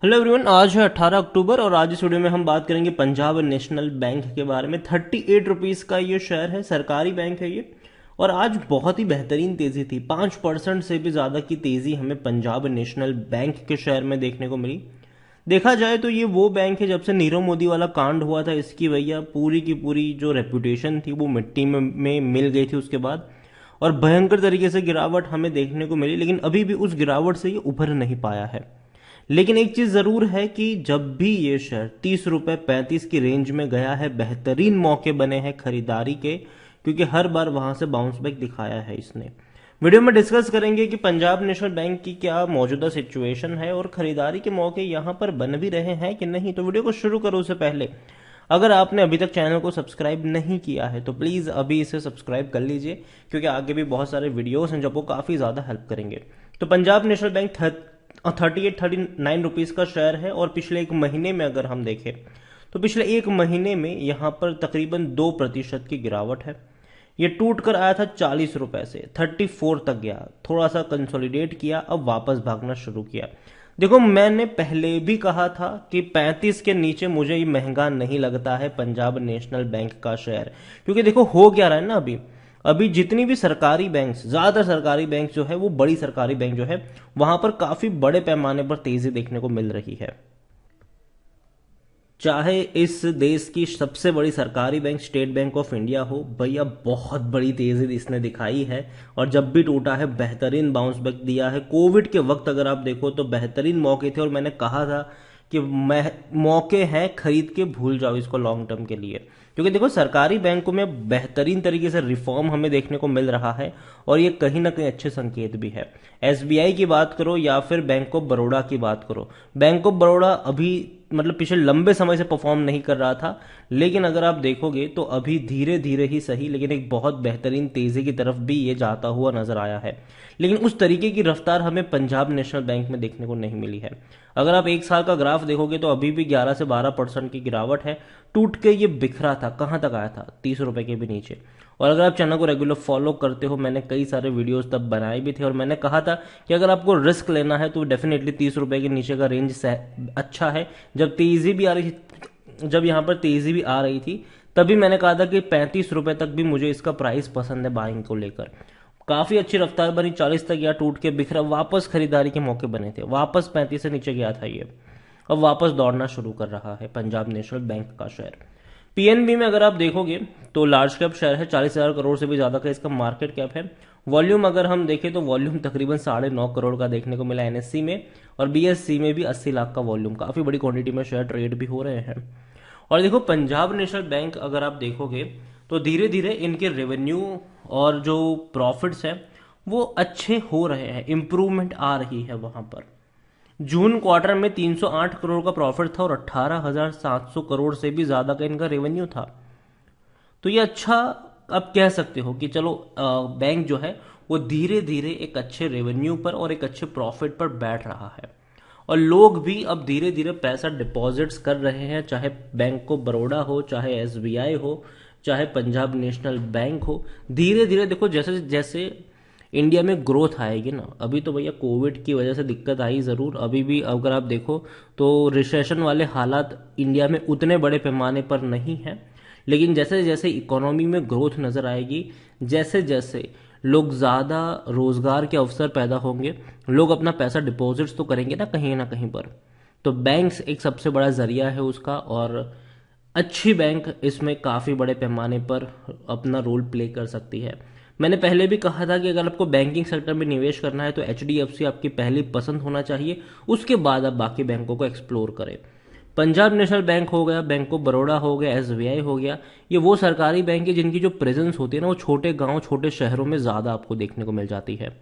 Hello everyone, आज है 18 अक्टूबर और आज इस वीडियो में हम बात करेंगे पंजाब नेशनल बैंक के बारे में। 38 रुपीज़ का ये शेयर है, सरकारी बैंक है ये। और आज बहुत ही बेहतरीन तेज़ी थी, 5% से भी ज़्यादा की तेज़ी हमें पंजाब नेशनल बैंक के शेयर में देखने को मिली। देखा जाए तो ये वो बैंक है, जब से नीरव मोदी वाला कांड हुआ था इसकी भैया पूरी की पूरी जो रेपुटेशन थी वो मिट्टी में मिल गई थी उसके बाद। और भयंकर तरीके से गिरावट हमें देखने को मिली, लेकिन अभी भी उस गिरावट से ये उभर नहीं पाया है। लेकिन एक चीज जरूर है कि जब भी ये शेयर 30 रुपए 35 की रेंज में गया है, बेहतरीन मौके बने हैं खरीदारी के, क्योंकि हर बार वहां से बाउंस बैक दिखाया है इसने। वीडियो में डिस्कस करेंगे कि पंजाब नेशनल बैंक की क्या मौजूदा सिचुएशन है और खरीदारी के मौके यहां पर बन भी रहे हैं कि नहीं। तो वीडियो को शुरू करो उससे पहले अगर आपने अभी तक चैनल को सब्सक्राइब नहीं किया है तो प्लीज़ अभी इसे सब्सक्राइब कर लीजिए, क्योंकि आगे भी बहुत सारे वीडियोस हैं जो आपको काफ़ी ज़्यादा हेल्प करेंगे। तो पंजाब नेशनल बैंक 38-39 रुपीज़ का शेयर है और पिछले एक महीने में अगर हम देखें तो पिछले एक महीने में यहाँ पर तकरीबन 2% की गिरावट है। ये टूट कर आया था 40 रुपए से 34 तक गया, थोड़ा सा कंसोलिडेट किया, अब वापस भागना शुरू किया। देखो, मैंने पहले भी कहा था कि 35 के नीचे मुझे ये महंगा नहीं लगता है पंजाब नेशनल बैंक का शेयर। क्योंकि देखो हो क्या रहा है ना, अभी अभी जितनी भी सरकारी बैंक, ज्यादातर सरकारी बैंक जो है वो बड़ी सरकारी बैंक जो है वहां पर काफी बड़े पैमाने पर तेजी देखने को मिल रही है। चाहे इस देश की सबसे बड़ी सरकारी bank state bank of India हो, भैया बहुत बड़ी तेजी इसने दिखाई है। और जब भी टूटा है बेहतरीन बाउंस बैक दिया है। कोविड के वक्त अगर आप देखो तो बेहतरीन मौके थे और मैंने कहा था कि मौके हैं, खरीद के भूल जाओ इसको लॉन्ग टर्म के लिए। क्योंकि देखो सरकारी बैंकों में बेहतरीन तरीके से रिफॉर्म हमें देखने को मिल रहा है और ये कहीं ना कहीं अच्छे संकेत भी है। एसबीआई की बात करो या फिर बैंक ऑफ बड़ौदा की बात करो, बैंक ऑफ बड़ौदा अभी मतलब पिछले लंबे समय से परफॉर्म नहीं कर रहा था, लेकिन अगर आप देखोगे तो अभी धीरे धीरे ही सही लेकिन एक बहुत बेहतरीन तेजी की तरफ भी ये जाता हुआ नजर आया है। लेकिन उस तरीके की रफ्तार हमें पंजाब नेशनल बैंक में देखने को नहीं मिली है। अगर आप एक साल का ग्राफ देखोगे तो अभी भी 11 से 12% की गिरावट है। टूट के ये बिखरा था, कहां तक आया था, 30 रुपए के भी नीचे। और अगर आप चैनल को रेगुलर फॉलो करते हो, मैंने कई सारे वीडियोस तब बनाए भी थे और मैंने कहा था कि अगर आपको रिस्क लेना है तो डेफिनेटली 30 रुपए के नीचे का रेंज अच्छा है। जब तेजी भी आ रही थी, जब यहाँ पर तेजी भी आ रही थी, तभी मैंने कहा था कि 35 रुपए तक भी मुझे इसका प्राइस पसंद है बाइंग को लेकर। काफी अच्छी रफ्तार बनी, 40 तक गया, टूट के बिखरा, वापस खरीदारी के मौके बने थे, वापस 35 से नीचे गया था ये। अब वापस दौड़ना शुरू कर रहा है पंजाब नेशनल बैंक का शेयर। पीएनबी में अगर आप देखोगे तो लार्ज कैप शेयर है, 40,000 करोड़ से भी ज्यादा का इसका मार्केट कैप है। वॉल्यूम अगर हम देखें तो वॉल्यूम तकरीबन 9.5 करोड़ का देखने को मिला एनएससी में, और बीएससी में भी 80 लाख का वॉल्यूम, काफी बड़ी क्वांटिटी में शेयर ट्रेड भी हो रहे हैं। और देखो पंजाब नेशनल बैंक अगर आप देखोगे तो धीरे धीरे इनके रेवेन्यू और जो प्रॉफिट्स हैं वो अच्छे हो रहे हैं, इंप्रूवमेंट आ रही है वहां पर। जून क्वार्टर में 308 करोड़ का प्रॉफिट था और 18,700 करोड़ से भी ज्यादा का इनका रेवेन्यू था। तो ये अच्छा, अब कह सकते हो कि चलो बैंक जो है वो धीरे धीरे एक अच्छे रेवेन्यू पर और एक अच्छे प्रॉफिट पर बैठ रहा है। और लोग भी अब धीरे धीरे पैसा डिपॉजिट्स कर रहे हैं, चाहे बैंक ऑफ बड़ौदा हो, चाहे एसबीआई हो, चाहे पंजाब नेशनल बैंक हो। धीरे धीरे देखो जैसे जैसे इंडिया में ग्रोथ आएगी ना, अभी तो भैया कोविड की वजह से दिक्कत आई ज़रूर, अभी भी अगर आप देखो तो रिसेशन वाले हालात इंडिया में उतने बड़े पैमाने पर नहीं है। लेकिन जैसे जैसे इकोनॉमी में ग्रोथ नज़र आएगी, जैसे जैसे लोग ज़्यादा रोजगार के अवसर पैदा होंगे, लोग अपना पैसा डिपॉजिट्स तो करेंगे ना कहीं पर। तो बैंक्स एक सबसे बड़ा जरिया है उसका, और अच्छी बैंक इसमें काफ़ी बड़े पैमाने पर अपना रोल प्ले कर सकती है। मैंने पहले भी कहा था कि अगर आपको बैंकिंग सेक्टर में निवेश करना है तो एचडीएफसी आपकी पहली पसंद होना चाहिए, उसके बाद आप बाकी बैंकों को एक्सप्लोर करें। पंजाब नेशनल बैंक हो गया, बैंक ऑफ बड़ौदा हो गया, एसबीआई हो गया, ये वो सरकारी बैंक है जिनकी जो प्रेजेंस होती है ना वो छोटे गांव छोटे शहरों में ज़्यादा आपको देखने को मिल जाती है।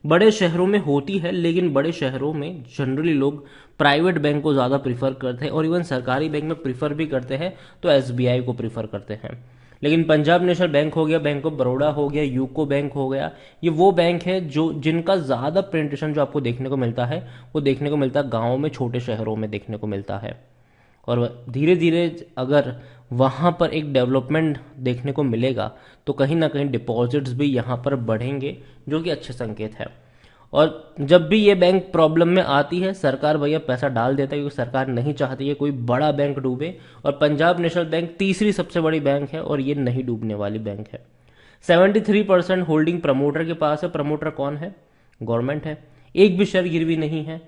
बड़े शहरों में होती है, लेकिन बड़े शहरों में जनरली लोग प्राइवेट बैंक को ज़्यादा प्रीफर करते हैं और इवन सरकारी बैंक में प्रीफर भी करते हैं तो एसबीआई को प्रीफर करते हैं। लेकिन पंजाब नेशनल बैंक हो गया, बैंक ऑफ बड़ौदा हो गया, यूको बैंक हो गया, ये वो बैंक है जो जिनका ज़्यादा पेनिट्रेशन जो आपको देखने को मिलता है वो देखने को मिलता है गाँव में, छोटे शहरों में देखने को मिलता है। और धीरे धीरे अगर वहाँ पर एक डेवलपमेंट देखने को मिलेगा तो कहीं ना कहीं डिपॉजिट्स भी यहाँ पर बढ़ेंगे, जो कि अच्छे संकेत है। और जब भी ये बैंक प्रॉब्लम में आती है सरकार भैया पैसा डाल देता है, क्योंकि सरकार नहीं चाहती है कोई बड़ा बैंक डूबे। और पंजाब नेशनल बैंक तीसरी सबसे बड़ी बैंक है और ये नहीं डूबने वाली बैंक है। 73% होल्डिंग प्रमोटर के पास है। प्रमोटर कौन है? गवर्नमेंट है। एक भी शेयर गिरवी नहीं है।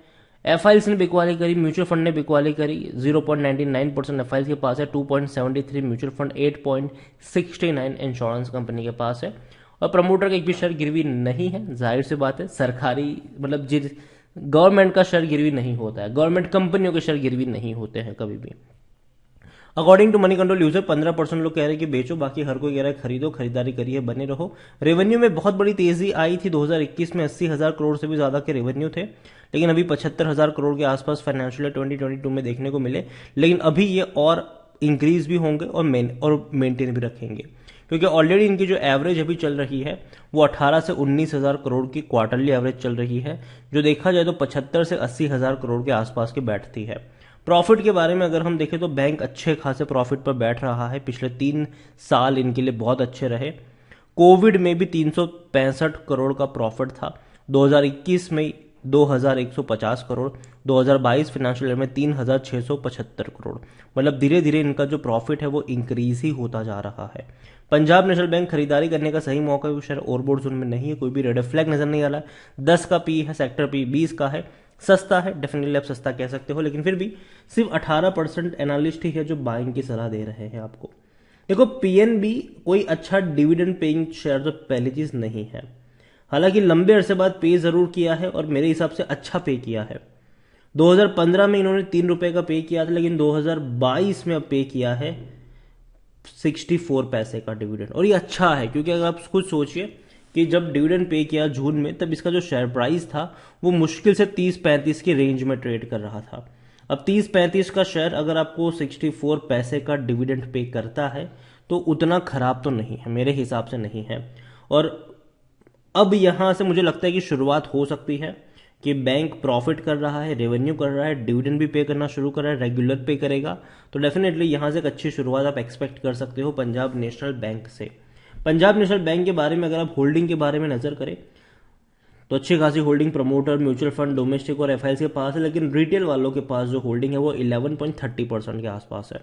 एफआईएल्स ने बिकवाली करी, म्यूचुअल फंड ने बिकवाली करी। 0.99% एफआईएल्स के पास है, 2.73 म्यूचुअल फंड, 8.69 इंश्योरेंस कंपनी के पास है। और प्रमोटर का एक भी शेयर गिरवी नहीं है। जाहिर सी बात है, सरकारी मतलब जिस गवर्नमेंट का शेयर गिरवी नहीं होता है, गवर्नमेंट कंपनियों के शेयर गिरवी नहीं होते हैं कभी भी। According to Moneycontrol user 15% लोग कह रहे हैं कि बेचो, बाकी हर कोई कह रहा है खरीदो, खरीदारी करिए, बने रहो। रेवेन्यू में बहुत बड़ी तेजी आई थी। 2021 में 80,000 करोड़ से भी ज्यादा के रेवेन्यू थे, लेकिन अभी 75,000 करोड़ के आसपास फाइनेंशियल 2022 में देखने को मिले। लेकिन अभी ये और इंक्रीज भी होंगे और मेंटेन भी रखेंगे, क्योंकि ऑलरेडी इनकी जो एवरेज अभी चल रही है वो 18 से 19,000 करोड़ की क्वार्टरली एवरेज चल रही है, जो देखा जाए तो 75 से 80,000 करोड़ के आसपास की बैठती है। प्रॉफिट के बारे में अगर हम देखें तो बैंक अच्छे खासे प्रॉफिट पर बैठ रहा है। पिछले 3 साल इनके लिए बहुत अच्छे रहे। कोविड में भी 365 करोड़ का प्रॉफिट था। 2021 में 2,150 करोड़, 2022 फाइनेंशियल ईयर में 3,675 करोड़। मतलब धीरे धीरे इनका जो प्रॉफिट है वो इंक्रीज ही होता जा रहा है। पंजाब नेशनल बैंक खरीदारी करने का सही मौका है, शेयर ओवरबोर्ड जोन में नहीं है, कोई भी रेड फ्लैग नजर नहीं आ रहा है। 10 का पी है, सेक्टर पी 20 का है, सस्ता है, डेफिनेटली आप सस्ता कह सकते हो, लेकिन फिर भी सिर्फ 18% एनालिस्ट ही है जो बाइंग की सलाह दे रहे हैं आपको। देखो, पीएनबी कोई अच्छा डिविडेंड पेइंग शेयर तो पहली चीज नहीं है। हालांकि लंबे अरसे बाद पे जरूर किया है और मेरे हिसाब से अच्छा पे किया है। 2015 में इन्होंने 3 रुपए का पे किया था, लेकिन 2022 में अब पे किया है 64 पैसे का डिविडेंड। और ये अच्छा है, क्योंकि अगर आप खुद सोचिए कि जब डिविडेंड पे किया जून में, तब इसका जो शेयर प्राइस था वो मुश्किल से 30-35 की रेंज में ट्रेड कर रहा था। अब 30-35 का शेयर अगर आपको 64 पैसे का डिविडेंड पे करता है तो उतना खराब तो नहीं है, मेरे हिसाब से नहीं है। और अब यहां से मुझे लगता है कि शुरुआत हो सकती है कि बैंक प्रॉफिट कर रहा है, रेवेन्यू कर रहा है, डिविडेंड भी पे करना शुरू कर रहा है, रेगुलर पे करेगा, तो डेफिनेटली यहां से एक अच्छी शुरुआत आप एक्सपेक्ट कर सकते हो पंजाब नेशनल बैंक से। पंजाब नेशनल बैंक के बारे में अगर आप होल्डिंग के बारे में नजर करें तो अच्छी खासी holding promoter, mutual fund, domestic और एफआईएल्स के पास है, लेकिन रिटेल वालों के पास जो होल्डिंग है वो 11.30% के आसपास है।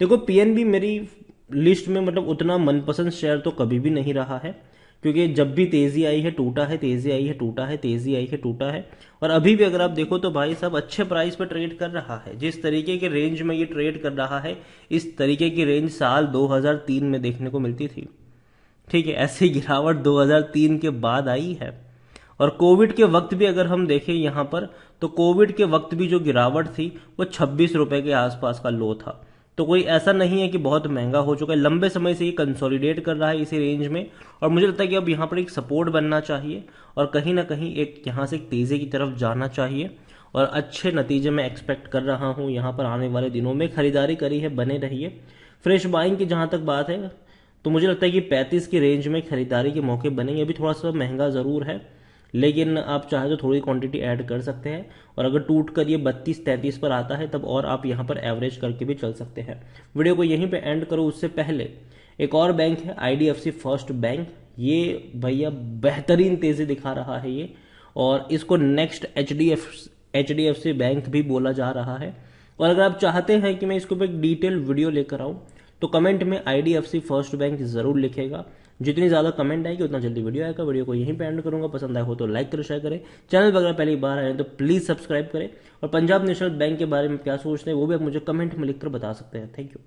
देखो, पीएनबी मेरी लिस्ट में मतलब उतना मनपसंद शेयर तो कभी भी नहीं रहा है, क्योंकि जब भी तेजी आई है टूटा है, तेजी आई है टूटा है, तेजी आई है टूटा है। और अभी भी अगर आप देखो तो भाई साहब अच्छे प्राइस पर ट्रेड कर रहा है। जिस तरीके के रेंज में ये ट्रेड कर रहा है, इस तरीके की रेंज साल 2003 में देखने को मिलती थी। ठीक है, ऐसी गिरावट 2003 के बाद आई है। और कोविड के वक्त भी अगर हम देखें यहां पर, तो कोविड के वक्त भी जो गिरावट थी वो 26 रुपए के आसपास का लो था। तो कोई ऐसा नहीं है कि बहुत महंगा हो चुका है, लंबे समय से ये कंसोलिडेट कर रहा है इसी रेंज में। और मुझे लगता है कि अब यहाँ पर एक सपोर्ट बनना चाहिए और कहीं ना कहीं एक यहाँ से एक तेजी की तरफ जाना चाहिए। और अच्छे नतीजे मैं एक्सपेक्ट कर रहा हूँ यहाँ पर आने वाले दिनों में। खरीदारी करी है, बने रहिए। फ्रेश बाइंग की जहां तक बात है तो मुझे लगता है कि 35 की रेंज में खरीदारी के मौके बनेंगे। अभी थोड़ा सा महंगा जरूर है, लेकिन आप चाहे तो थोड़ी क्वांटिटी ऐड कर सकते हैं। और अगर टूट कर ये 32-33 पर आता है तब और आप यहाँ पर एवरेज करके भी चल सकते हैं। वीडियो को यहीं पे एंड करो, उससे पहले एक और बैंक है आईडीएफसी फर्स्ट बैंक। ये भैया बेहतरीन तेजी दिखा रहा है ये, और इसको नेक्स्ट एचडीएफसी बैंक भी बोला जा रहा है। और अगर आप चाहते हैं कि मैं इसके ऊपर एक डिटेल वीडियो लेकर आऊं तो कमेंट में आईडीएफसी फर्स्ट बैंक जरूर लिखेगा। जितनी ज्यादा कमेंट आएगी उतना जल्दी वीडियो आएगा। वीडियो को यहीं पे एंड करूंगा। पसंद आया हो तो लाइक करें, शेयर करें। चैनल पर अगर पहली बार आए तो प्लीज सब्सक्राइब करें। और पंजाब नेशनल बैंक के बारे में क्या सोचते हैं वो भी आप मुझे कमेंट में लिखकर बता सकते हैं। Thank you.